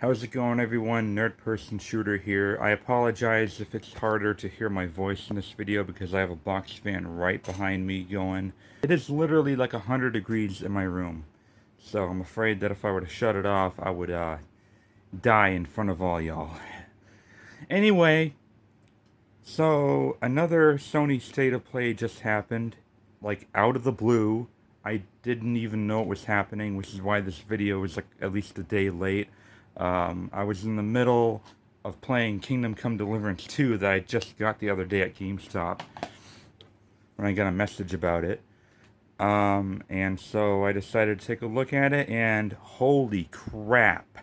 How's it going, everyone? Nerd Person Shooter here. I apologize if it's harder to hear my voice in this video because I have a box fan right behind me going. It is literally like 100 degrees in my room. So I'm afraid that if I were to shut it off, I would die in front of all y'all. Anyway, so another Sony State of Play just happened. Like out of the blue. I didn't even know it was happening, which is why this video is like at least a day late. I was in the middle of playing Kingdom Come Deliverance 2 that I just got the other day at GameStop when I got a message about it. And so I decided to take a look at it, and holy crap.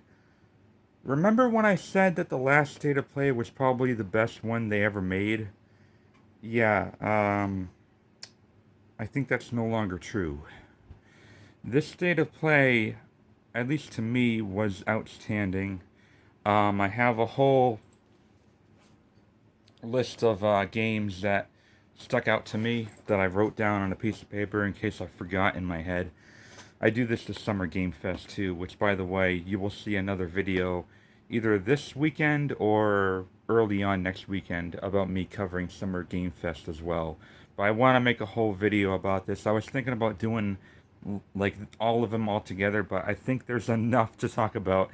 Remember when I said that the last State of Play was probably the best one they ever made? Yeah, I think that's no longer true. This State of Play, at least to me, was outstanding. I have a whole list of games that stuck out to me that I wrote down on a piece of paper in case I forgot in my head. I do this to Summer Game Fest too, which, by the way, you will see another video either this weekend or early on next weekend about me covering Summer Game Fest as well. But I want to make a whole video about this. I was thinking about doing like all of them all together, but I think there's enough to talk about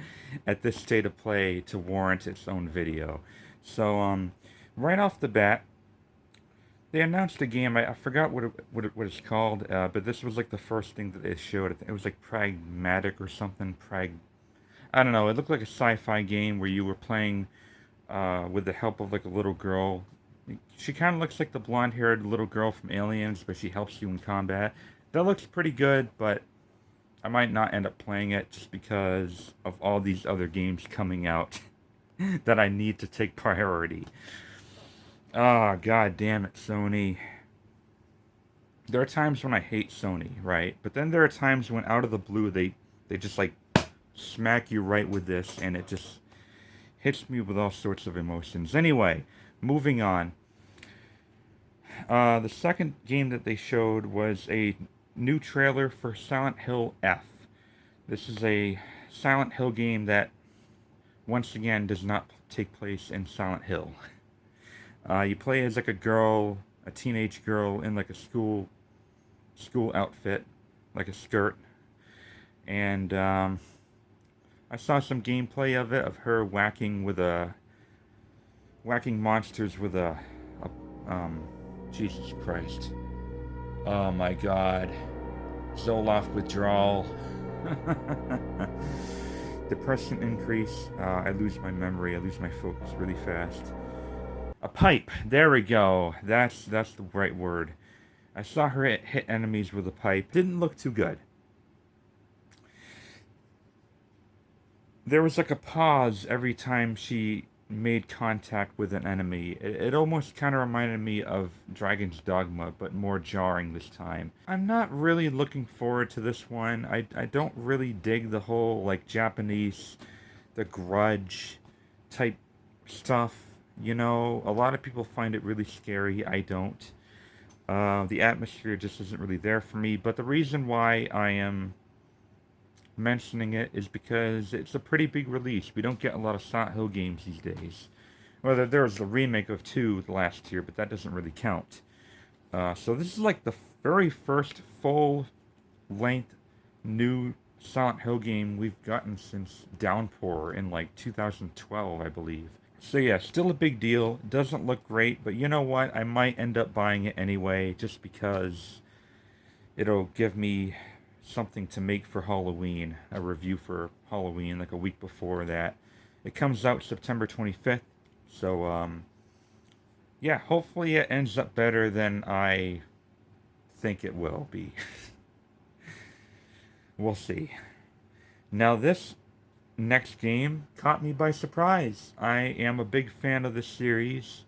at this state of play to warrant its own video. So right off the bat, they announced a game. I forgot what it's called, but this was like the first thing that they showed. It was like Pragmatic or something. I don't know. It looked like a sci-fi game where you were playing with the help of like a little girl. She kind of looks like the blonde-haired little girl from Aliens, but she helps you in combat. That looks pretty good, but I might not end up playing it just because of all these other games coming out that I need to take priority. Ah, god damn it, Sony. There are times when I hate Sony, right? But then there are times when out of the blue they just like smack you right with this, and it just hits me with all sorts of emotions. Anyway, moving on. The second game that they showed was a new trailer for Silent Hill F. This is a Silent Hill game that, once again, does not take place in Silent Hill. You play as like a girl, a teenage girl in like a school outfit, like a skirt, and I saw some gameplay of it of her whacking monsters with Jesus Christ. Oh my God. Zoloft withdrawal. Depression increase. I lose my memory. I lose my focus really fast. A pipe. There we go. That's the right word. I saw her hit enemies with a pipe. Didn't look too good. There was like a pause every time she made contact with an enemy. It almost kind of reminded me of Dragon's Dogma, but more jarring this time. I'm not really looking forward to this one. I don't really dig the whole like Japanese, the grudge type stuff. You know, a lot of people find it really scary. I don't. The atmosphere just isn't really there for me. But the reason why I am mentioning it is because it's a pretty big release. We don't get a lot of Silent Hill games these days. Well, there was a remake of 2 last year, but that doesn't really count. So this is like the very first full-length new Silent Hill game we've gotten since Downpour in like 2012, I believe. So yeah, still a big deal. Doesn't look great, but you know what? I might end up buying it anyway, just because it'll give me something to make for Halloween, a review for Halloween, like a week before that. It comes out September 25th, so yeah, hopefully it ends up better than I think it will be. We'll see. Now this next game caught me by surprise. I am a big fan of this series.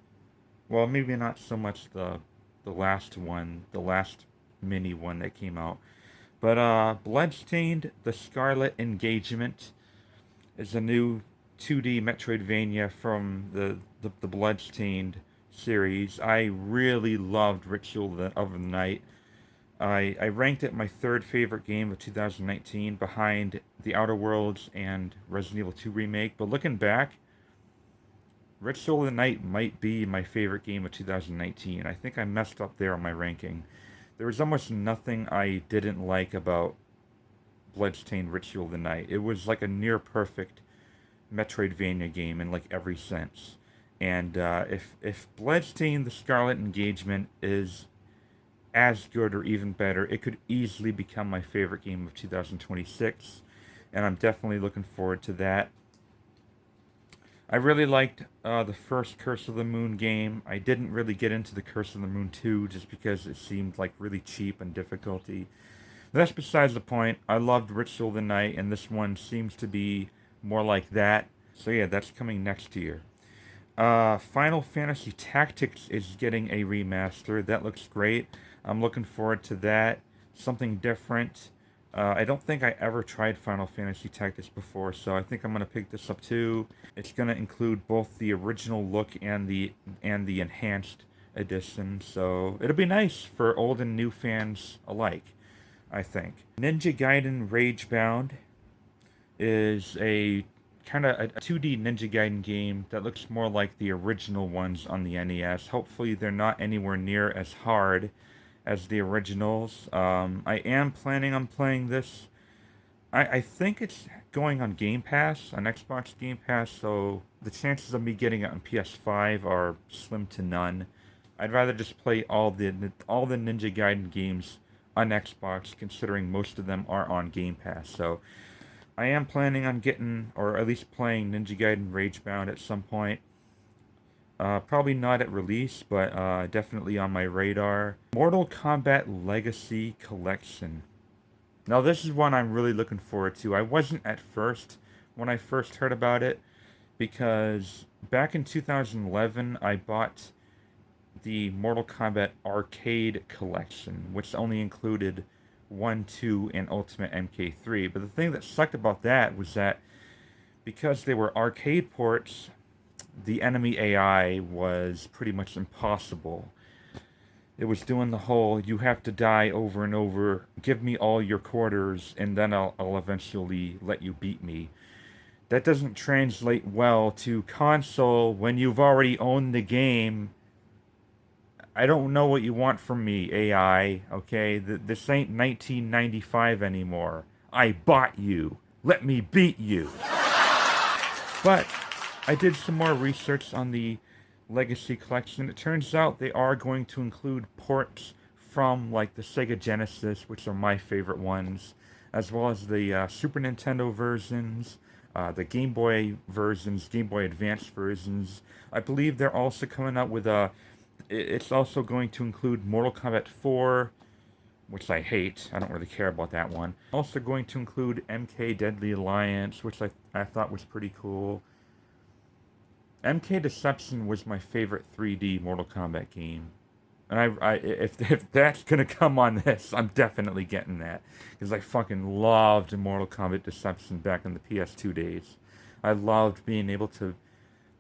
Well, maybe not so much the last one, the last mini one that came out. But Bloodstained: The Scarlet Engagement is a new 2D Metroidvania from the Bloodstained series. I really loved Ritual of the Night. I ranked it my third favorite game of 2019 behind The Outer Worlds and Resident Evil 2 Remake. But looking back, Ritual of the Night might be my favorite game of 2019. I think I messed up there on my ranking. There was almost nothing I didn't like about Bloodstained Ritual of the Night. It was like a near perfect Metroidvania game in like every sense. And if Bloodstained: The Scarlet Engagement is as good or even better, it could easily become my favorite game of 2026, and I'm definitely looking forward to that. I really liked the first Curse of the Moon game. I didn't really get into the Curse of the Moon 2 just because it seemed like really cheap and difficulty. That's besides the point. I loved Ritual of the Night, and this one seems to be more like that. So yeah, that's coming next year. Final Fantasy Tactics is getting a remaster. That looks great. I'm looking forward to that. Something different. I don't think I ever tried Final Fantasy Tactics before, so I think I'm gonna pick this up too. It's gonna include both the original look and the enhanced edition, so it'll be nice for old and new fans alike, I think. Ninja Gaiden Ragebound is a kind of a 2D Ninja Gaiden game that looks more like the original ones on the NES. Hopefully they're not anywhere near as hard as the originals. I am planning on playing this. I think it's going on Game Pass, on Xbox Game Pass, so the chances of me getting it on PS5 are slim to none. I'd rather just play all the Ninja Gaiden games on Xbox, considering most of them are on Game Pass. So I am planning on getting, or at least playing, Ninja Gaiden Ragebound at some point. Probably not at release, but definitely on my radar. Mortal Kombat Legacy Collection. Now this is one I'm really looking forward to. I wasn't at first when I first heard about it, because back in 2011 I bought the Mortal Kombat Arcade Collection, which only included 1, 2, and Ultimate MK3. But the thing that sucked about that was that because they were arcade ports, the enemy AI was pretty much impossible. It was doing the whole, you have to die over and over, give me all your quarters, and then I'll eventually let you beat me. That doesn't translate well to console when you've already owned the game. I don't know what you want from me, AI, okay? This ain't 1995 anymore. I bought you. Let me beat you. But I did some more research on the Legacy Collection. It turns out they are going to include ports from like the Sega Genesis, which are my favorite ones, as well as the Super Nintendo versions, the Game Boy versions, Game Boy Advance versions. I believe they're also coming out with a... It's also going to include Mortal Kombat 4, which I hate. I don't really care about that one. Also going to include MK Deadly Alliance, which I thought was pretty cool. MK Deception was my favorite 3D Mortal Kombat game. And if that's gonna come on this, I'm definitely getting that. Because I fucking loved Mortal Kombat Deception back in the PS2 days. I loved being able to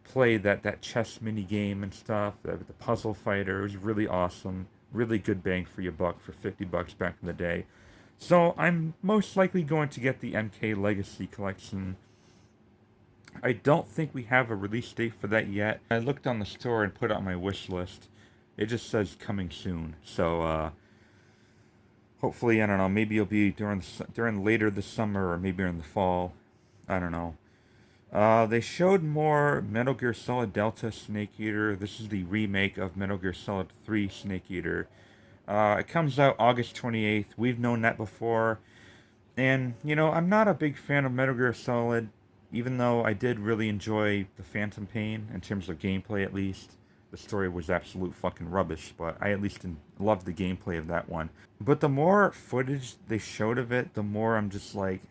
play that chess mini game and stuff, the puzzle fighter. It was really awesome. Really good bang for your buck for $50 back in the day. So I'm most likely going to get the MK Legacy Collection. I don't think we have a release date for that yet. I looked on the store and put it on my wish list. It just says coming soon. So hopefully, I don't know, maybe it'll be during later this summer or maybe in the fall. I don't know. They showed more Metal Gear Solid Delta Snake Eater. This is the remake of Metal Gear Solid 3 Snake Eater. It comes out August 28th. We've known that before. And, you know, I'm not a big fan of Metal Gear Solid, even though I did really enjoy the Phantom Pain, in terms of gameplay at least. The story was absolute fucking rubbish, but I at least loved the gameplay of that one. But the more footage they showed of it, the more I'm just like,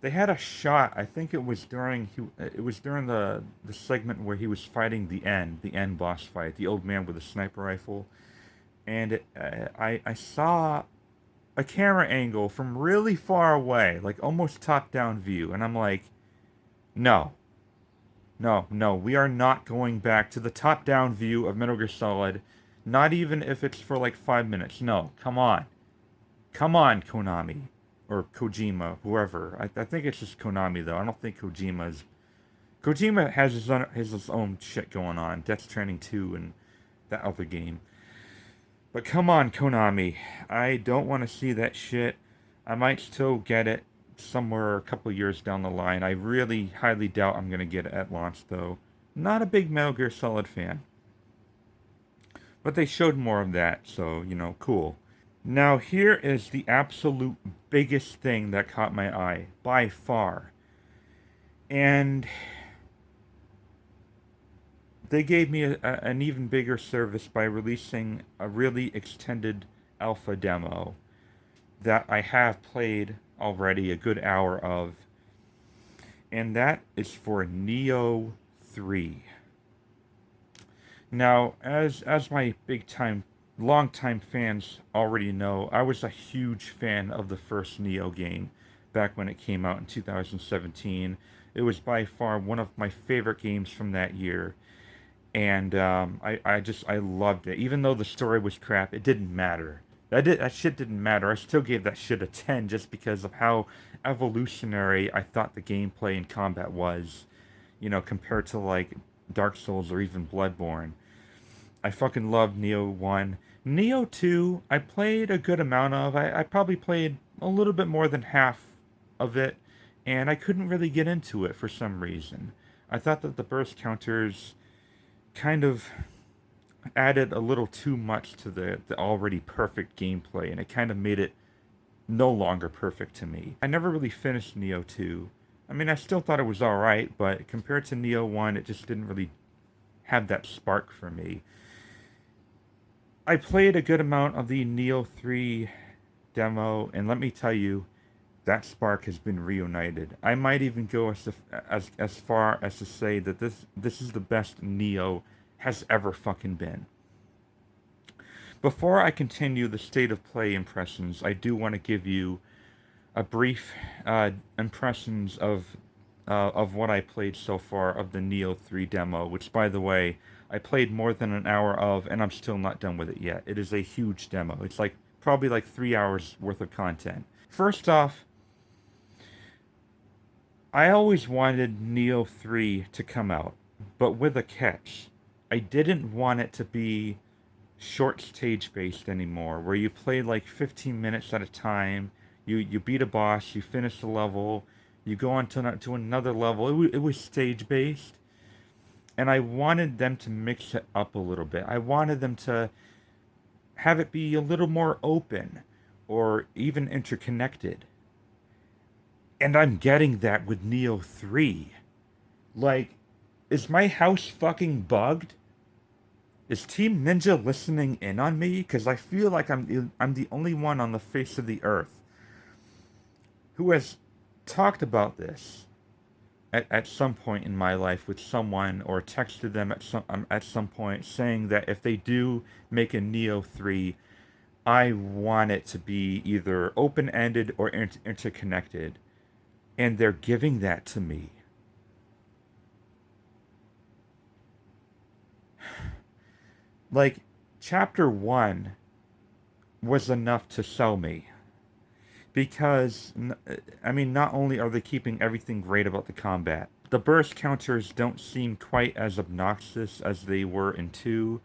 They had a shot. I think it was during the segment where he was fighting the end boss fight, the old man with a sniper rifle, and I saw a camera angle from really far away, like almost top down view, and I'm like, no, we are not going back to the top down view of Metal Gear Solid. Not even if it's for like 5 minutes. No, come on. Come on, Konami. Or Kojima, whoever. I think it's just Konami, though. I don't think Kojima is. Kojima has his own shit going on. Death Stranding 2 and that other game. But come on, Konami. I don't want to see that shit. I might still get it somewhere a couple years down the line. I really highly doubt I'm going to get it at launch, though. Not a big Metal Gear Solid fan. But they showed more of that, so, cool. Now, here is the absolute biggest thing that caught my eye, by far. And they gave me an even bigger service by releasing a really extended alpha demo that I have played already a good hour of. And that is for Neo 3. Now, as my long-time fans already know, I was a huge fan of the first Neo game back when it came out in 2017. It was by far one of my favorite games from that year. And I loved it. Even though the story was crap, it didn't matter. That shit didn't matter. I still gave that shit a 10 just because of how evolutionary I thought the gameplay and combat was, compared to like Dark Souls or even Bloodborne. I fucking loved Neo 1. Neo 2, I played a good amount of. I probably played a little bit more than half of it, and I couldn't really get into it for some reason. I thought that the burst counters kind of added a little too much to the already perfect gameplay, and it kind of made it no longer perfect to me. I never really finished Neo 2. I mean, I still thought it was alright, but compared to Neo 1, it just didn't really have that spark for me. I played a good amount of the Neo 3 demo, and let me tell you, that spark has been reunited. I might even go as far as to say that this is the best Neo has ever fucking been. Before I continue the state of play impressions, I do want to give you a brief impressions of what I played so far of the Neo 3 demo, which, by the way, I played more than an hour of, and I'm still not done with it yet. It is a huge demo. It's probably 3 hours worth of content. First off, I always wanted Neo 3 to come out, but with a catch. I didn't want it to be short stage based anymore, where you play 15 minutes at a time, you beat a boss, you finish the level, you go on to another level. It was stage based, and I wanted them to mix it up a little bit. I wanted them to have it be a little more open, or even interconnected. And I'm getting that with Neo 3. Is my house fucking bugged? Is Team Ninja listening in on me? Because I feel like I'm the only one on the face of the earth who has talked about this at some point in my life with someone, or texted them at some point saying that if they do make a Neo 3, I want it to be either open-ended or interconnected. And they're giving that to me. Chapter 1 was enough to sell me. Because, not only are they keeping everything great about the combat, the burst counters don't seem quite as obnoxious as they were in 2.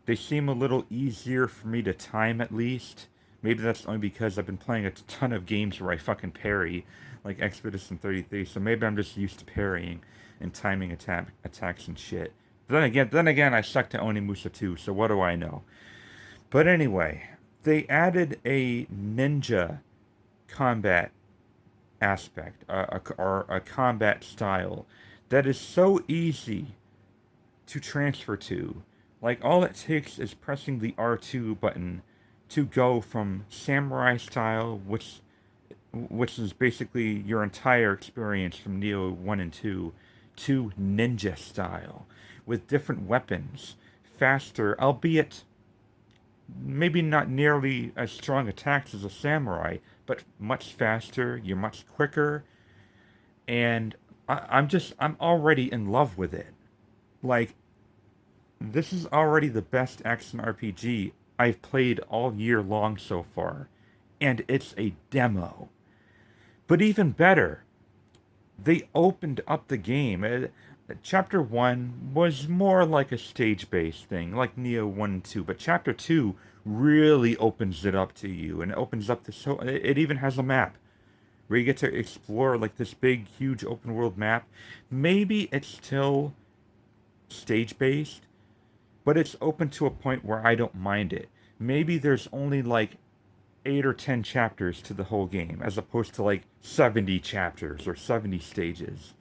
They seem a little easier for me to time, at least. Maybe that's only because I've been playing a ton of games where I fucking parry, like Expedition 33, so maybe I'm just used to parrying and timing attacks and shit. Then again, I suck to Onimusha too, so what do I know? But anyway, they added a ninja combat aspect, or a combat style that is so easy to transfer to. All it takes is pressing the R2 button to go from samurai style, which is basically your entire experience from Neo 1 and 2, to ninja style, with different weapons, faster, albeit maybe not nearly as strong attacks as a samurai, but much faster, you're much quicker, and I'm already in love with it. This is already the best action RPG I've played all year long so far, and it's a demo. But even better, they opened up the game. Chapter 1 was more like a stage based thing, like Neo 1 and 2, but Chapter 2 really opens it up to you, and it opens up this. So it even has a map where you get to explore like this big, huge open world map. Maybe it's still stage based, but it's open to a point where I don't mind it. Maybe there's only like 8 or 10 chapters to the whole game, as opposed to like 70 chapters or 70 stages,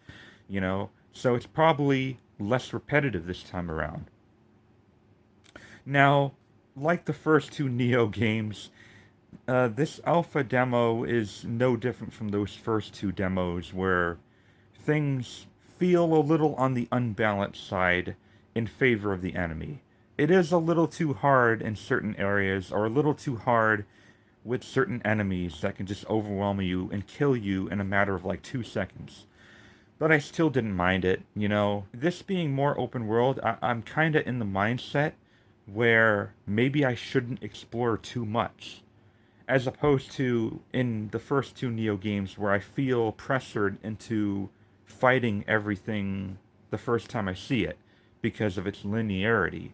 you know? So it's probably less repetitive this time around. Now, like the first two Neo games, this alpha demo is no different from those first two demos where things feel a little on the unbalanced side in favor of the enemy. It is a little too hard in certain areas, or a little too hard with certain enemies that can just overwhelm you and kill you in a matter of like 2 seconds. But I still didn't mind it, you know. This being more open world, I'm kind of in the mindset where maybe I shouldn't explore too much. As opposed to in the first two Neo games where I feel pressured into fighting everything the first time I see it because of its linearity.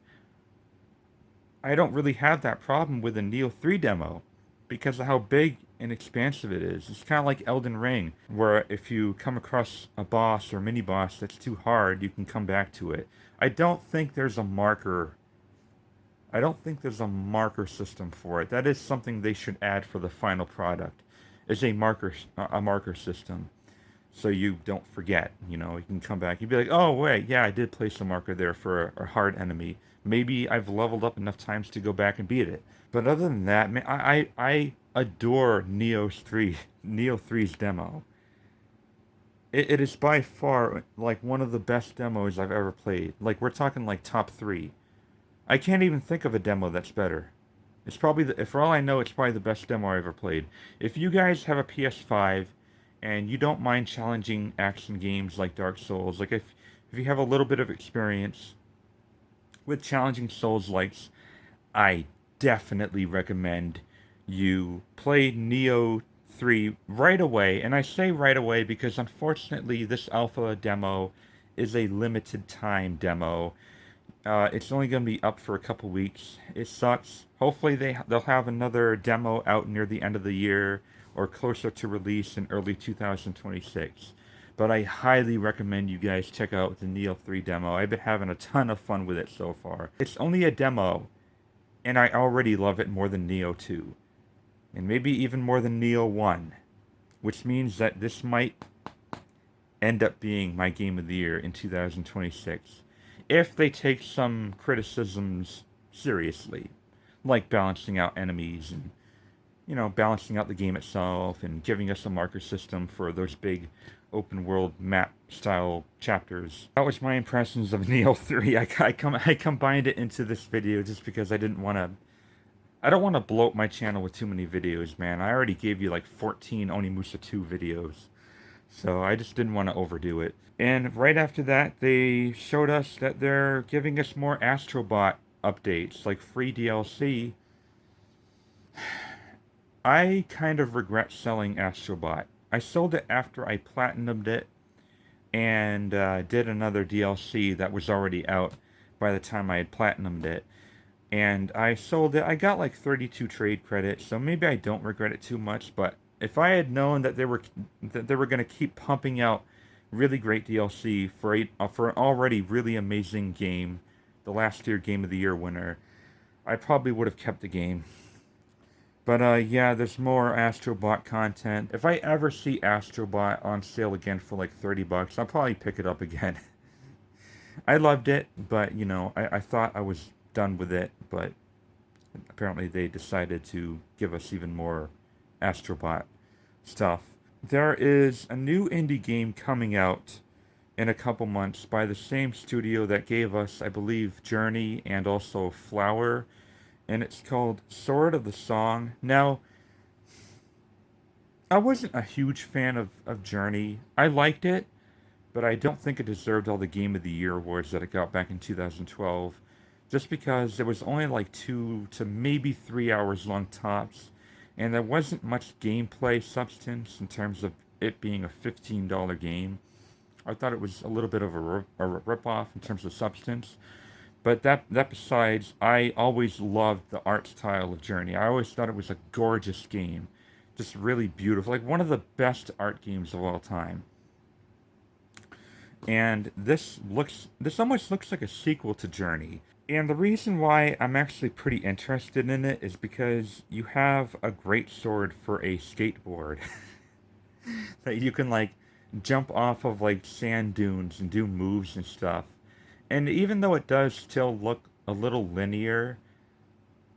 I don't really have that problem with the Neo 3 demo because of how big and expansive it is. It's kind of like Elden Ring, where if you come across a boss or mini boss that's too hard, you can come back to it. I don't think there's a marker. I don't think there's a marker system for it. That is something they should add for the final product. Is a marker system, so you don't forget. You know, you can come back. You'd be like, oh wait, yeah, I did place a marker there for a hard enemy. Maybe I've leveled up enough times to go back and beat it. But other than that, man, I adore Neo 3's demo. It is by far like one of the best demos I've ever played. Like we're talking like top three. I can't even think of a demo that's better. It's probably for all I know, it's probably the best demo I ever played. If you guys have a PS5 and you don't mind challenging action games like Dark Souls, like if you have a little bit of experience with challenging Souls likes, I definitely recommend you play Neo 3 right away. And I say right away because unfortunately this alpha demo is a limited time demo. It's only going to be up for a couple weeks. It sucks. Hopefully they'll have another demo out near the end of the year or closer to release in early 2026. But I highly recommend you guys check out the Neo 3 demo. I've been having a ton of fun with it so far. It's only a demo, and I already love it more than Neo 2. And maybe even more than Neo 1. Which means that this might end up being my game of the year in 2026. If they take some criticisms seriously, like balancing out enemies and, you know, balancing out the game itself and giving us a marker system for those big open world map style chapters. That was my impressions of Neo 3. I combined it into this video just because I don't want to blow up my channel with too many videos, man. I already gave you like 14 Onimusha 2 videos. So I just didn't want to overdo it. And right after that, they showed us that they're giving us more Astrobot updates, like free DLC. I kind of regret selling Astrobot. I sold it after I platinumed it and did another DLC that was already out by the time I had platinumed it. And I sold it. I got like 32 trade credits, so maybe I don't regret it too much. But if I had known that they were going to keep pumping out really great DLC for an already really amazing game, the last year Game of the Year winner, I probably would have kept the game. But yeah, there's more Astrobot content. If I ever see Astrobot on sale again for like $30, I'll probably pick it up again. I loved it, but you know, I thought I was done with it, but apparently they decided to give us even more Astrobot stuff. There is a new indie game coming out in a couple months by the same studio that gave us, I believe, Journey and also Flower, and it's called Sword of the Song. Now, I wasn't a huge fan of Journey. I liked it, but I don't think it deserved all the Game of the Year awards that it got back in 2012. just because it was only like 2 to maybe 3 hours long tops, and there wasn't much gameplay substance in terms of it being a $15 game. I thought it was a little bit of a rip-off in terms of substance. But that besides, I always loved the art style of Journey. I always thought it was a gorgeous game. Just really beautiful. Like one of the best art games of all time. And this almost looks like a sequel to Journey. And the reason why I'm actually pretty interested in it is because you have a great sword for a skateboard that you can like jump off of like sand dunes and do moves and stuff. And even though it does still look a little linear,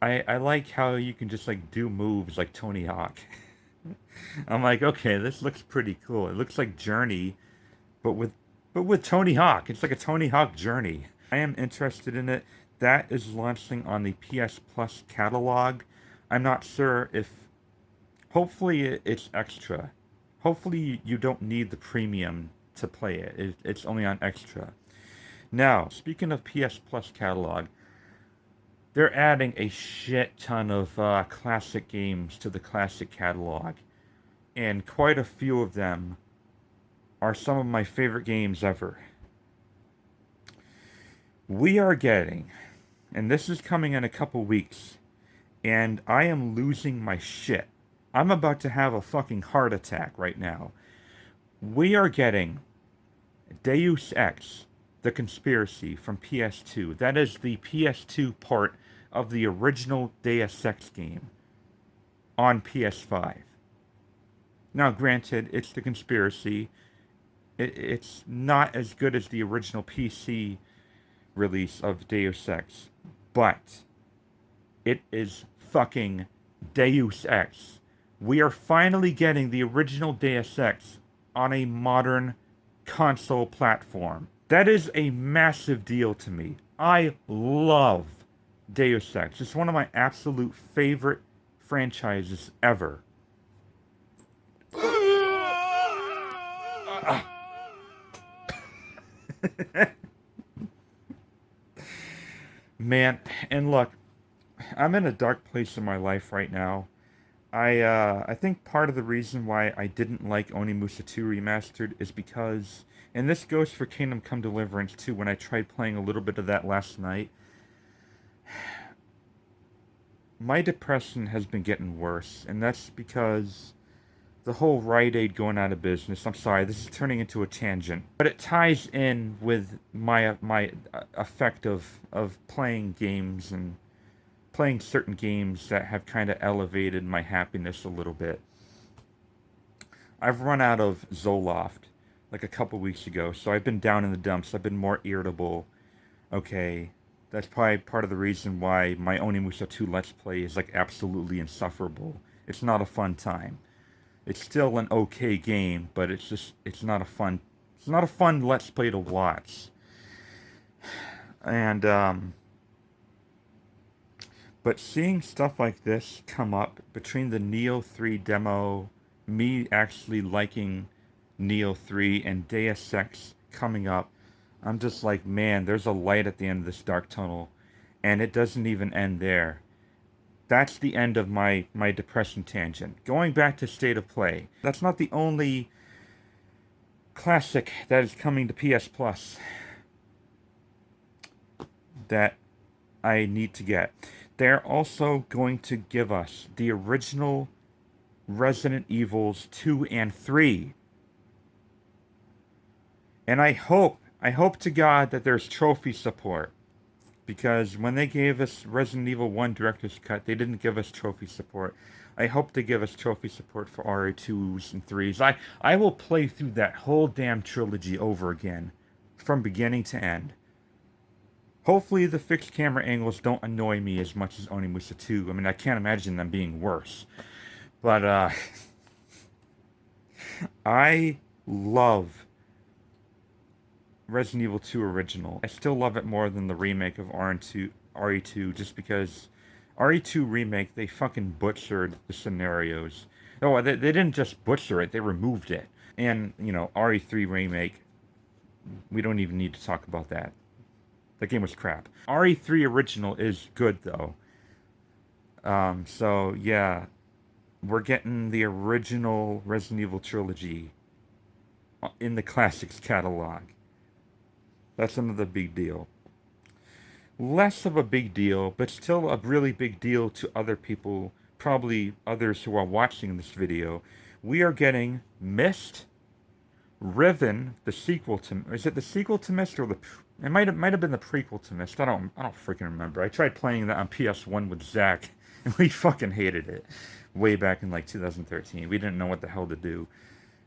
I like how you can just like do moves like Tony Hawk. I'm like, okay, this looks pretty cool. It looks like Journey, but with Tony Hawk. It's like a Tony Hawk Journey. I am interested in it. That is launching on the PS Plus catalog. I'm not sure if. Hopefully, it's extra. Hopefully, you don't need the premium to play it. It's only on extra. Now, speaking of PS Plus catalog, they're adding a shit ton of classic games to the classic catalog. And quite a few of them are some of my favorite games ever. We are getting, and this is coming in a couple weeks, and I am losing my shit. I'm about to have a fucking heart attack right now. We are getting Deus Ex, The Conspiracy from PS2. That is the PS2 part of the original Deus Ex game on PS5. Now, granted, it's The Conspiracy. It's not as good as the original PC release of Deus Ex, but it is fucking Deus Ex. We are finally getting the original Deus Ex on a modern console platform. That is a massive deal to me. I love Deus Ex. It's one of my absolute favorite franchises ever. Man, and look, I'm in a dark place in my life right now. I think part of the reason why I didn't like Onimusha 2 Remastered is because, and this goes for Kingdom Come Deliverance too, when I tried playing a little bit of that last night, my depression has been getting worse, and that's because the whole Rite Aid going out of business. I'm sorry, this is turning into a tangent, but it ties in with my effect of playing games and playing certain games that have kind of elevated my happiness a little bit. I've run out of Zoloft like a couple weeks ago, so I've been down in the dumps. I've been more irritable. Okay, that's probably part of the reason why my Onimusha 2 Let's Play is like absolutely insufferable. It's not a fun time. It's still an okay game, but it's not a fun Let's Play to watch. And but seeing stuff like this come up between the Neo 3 demo, me actually liking Neo 3, and Deus Ex coming up, I'm just like, man, there's a light at the end of this dark tunnel, and it doesn't even end there. That's the end of my depression tangent. Going back to State of Play, that's not the only classic that is coming to PS Plus that I need to get. They're also going to give us the original Resident Evils 2 and 3. And I hope to God that there's trophy support. Because when they gave us Resident Evil 1 Director's Cut, they didn't give us trophy support. I hope they give us trophy support for RE2s and 3s. I will play through that whole damn trilogy over again, from beginning to end. Hopefully the fixed camera angles don't annoy me as much as Onimusha 2. I mean, I can't imagine them being worse. But, I love Resident Evil 2 Original. I still love it more than the remake of RE2 just because RE2 Remake, they fucking butchered the scenarios. Oh, they didn't just butcher it, they removed it. And, RE3 Remake, we don't even need to talk about that. That game was crap. RE3 original is good though. So yeah, we're getting the original Resident Evil trilogy in the classics catalog. That's another big deal. Less of a big deal, but still a really big deal to other people, probably others who are watching this video. We are getting Myst Riven, the sequel to, is it the sequel to Myst or the, it might have been the prequel to Myst. I don't freaking remember. I tried playing that on PS1 with Zach, and we fucking hated it way back in like 2013. We didn't know what the hell to do.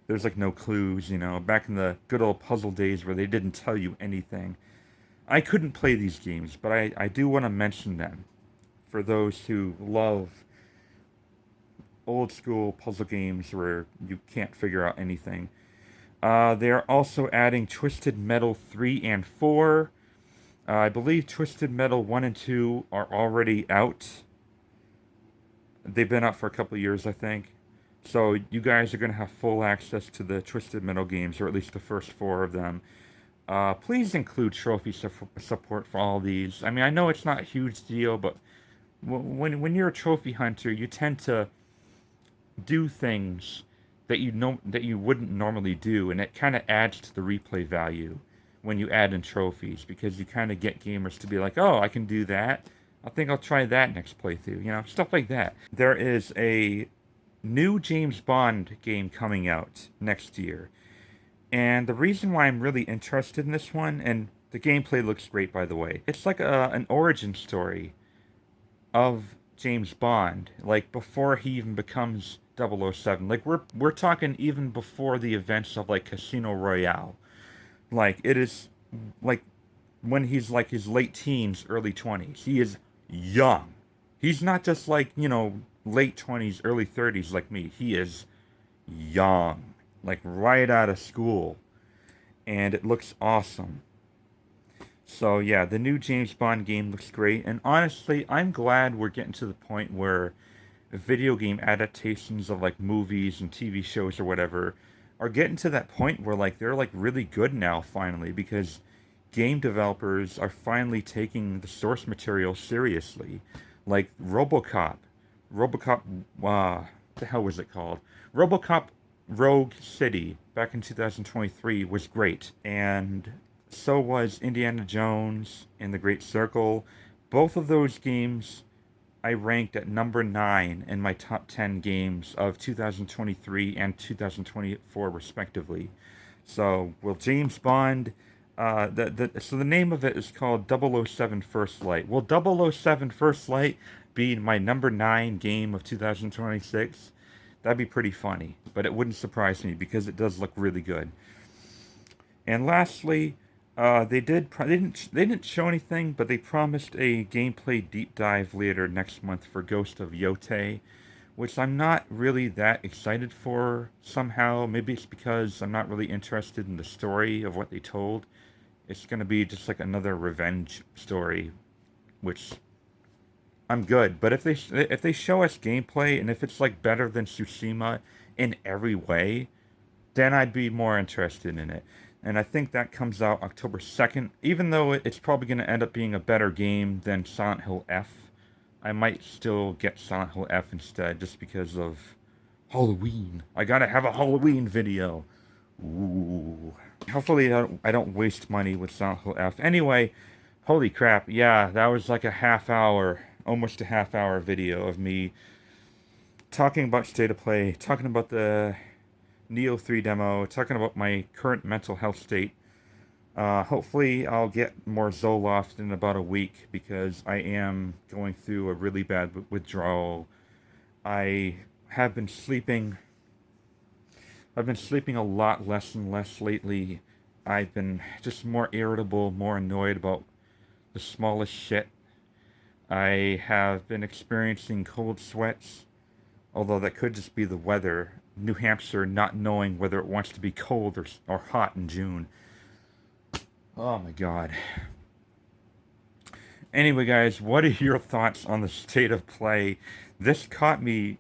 There's like no clues, you know, back in the good old puzzle days where they didn't tell you anything. I couldn't play these games, but I do want to mention them for those who love old school puzzle games where you can't figure out anything. They're also adding Twisted Metal 3 and 4. I believe Twisted Metal 1 and 2 are already out. They've been out for a couple of years, I think. So you guys are going to have full access to the Twisted Metal games, or at least the first 4 of them. Please include trophy support for all these. I mean, I know it's not a huge deal, but when you're a trophy hunter, you tend to do things that you wouldn't normally do, and it kind of adds to the replay value when you add in trophies, because you kind of get gamers to be like, oh, I can do that. I think I'll try that next playthrough, you know, stuff like that. There is a new James Bond game coming out next year. And the reason why I'm really interested in this one, and the gameplay looks great, by the way, it's like an origin story of James Bond, like before he even becomes 007. Like we're talking even before the events of like Casino Royale. Like it is like when he's like his late teens, early 20s. He is young. He's not just like, you know, late 20s, early 30s like me. He is young. Like right out of school, and it looks awesome. So yeah, the new James Bond game looks great, and honestly, I'm glad we're getting to the point where video game adaptations of like movies and TV shows or whatever are getting to that point where like they're like really good now finally, because game developers are finally taking the source material seriously. Like RoboCop, what the hell was it called? RoboCop Rogue City back in 2023 was great, and so was Indiana Jones and The Great Circle. Both of those games I ranked at number 9 in my top 10 games of 2023 and 2024 respectively. So, well, James Bond, so the name of it is called 007 First Light. Will 007 First Light be my number 9 game of 2026? That'd be pretty funny, but it wouldn't surprise me because it does look really good. And lastly, they didn't show anything, but they promised a gameplay deep dive later next month for Ghost of Yotei, which I'm not really that excited for somehow. Maybe it's because I'm not really interested in the story of what they told. It's going to be just like another revenge story, which I'm good. But if they show us gameplay, and if it's like better than Tsushima in every way, then I'd be more interested in it. And I think that comes out October 2nd. Even though it's probably going to end up being a better game than Silent Hill F, I might still get Silent Hill F instead, just because of Halloween. I gotta have a Halloween video. Ooh. Hopefully I don't waste money with Silent Hill F. Anyway, holy crap, yeah, that was like a half hour, almost a half hour video of me talking about State of Play, talking about the Neo 3 demo, talking about my current mental health state. Hopefully I'll get more Zoloft in about a week, because I am going through a really bad withdrawal. I have been sleeping. I've been sleeping a lot less and less lately. I've been just more irritable, more annoyed about the smallest shit. I have been experiencing cold sweats, although that could just be the weather. New Hampshire not knowing whether it wants to be cold or hot in June. Oh my god. Anyway, guys, what are your thoughts on the State of Play? This caught me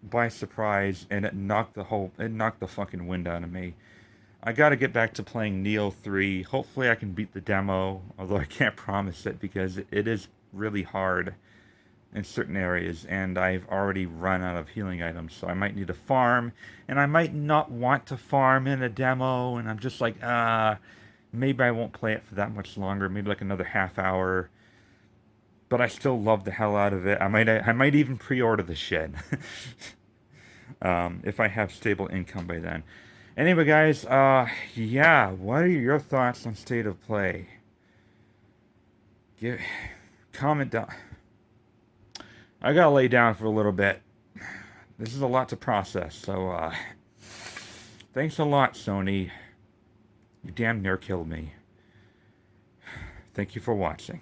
by surprise, and it knocked the fucking wind out of me. I got to get back to playing Neo 3. Hopefully I can beat the demo, although I can't promise it because it is really hard in certain areas, and I've already run out of healing items, so I might need to farm, and I might not want to farm in a demo, and I'm just like, maybe I won't play it for that much longer, maybe like another half hour, but I still love the hell out of it. I might even pre-order the shit. If I have stable income by then. Anyway, guys, yeah, what are your thoughts on State of Play? Comment down. I gotta lay down for a little bit. This is a lot to process, so, thanks a lot, Sony. You damn near killed me. Thank you for watching.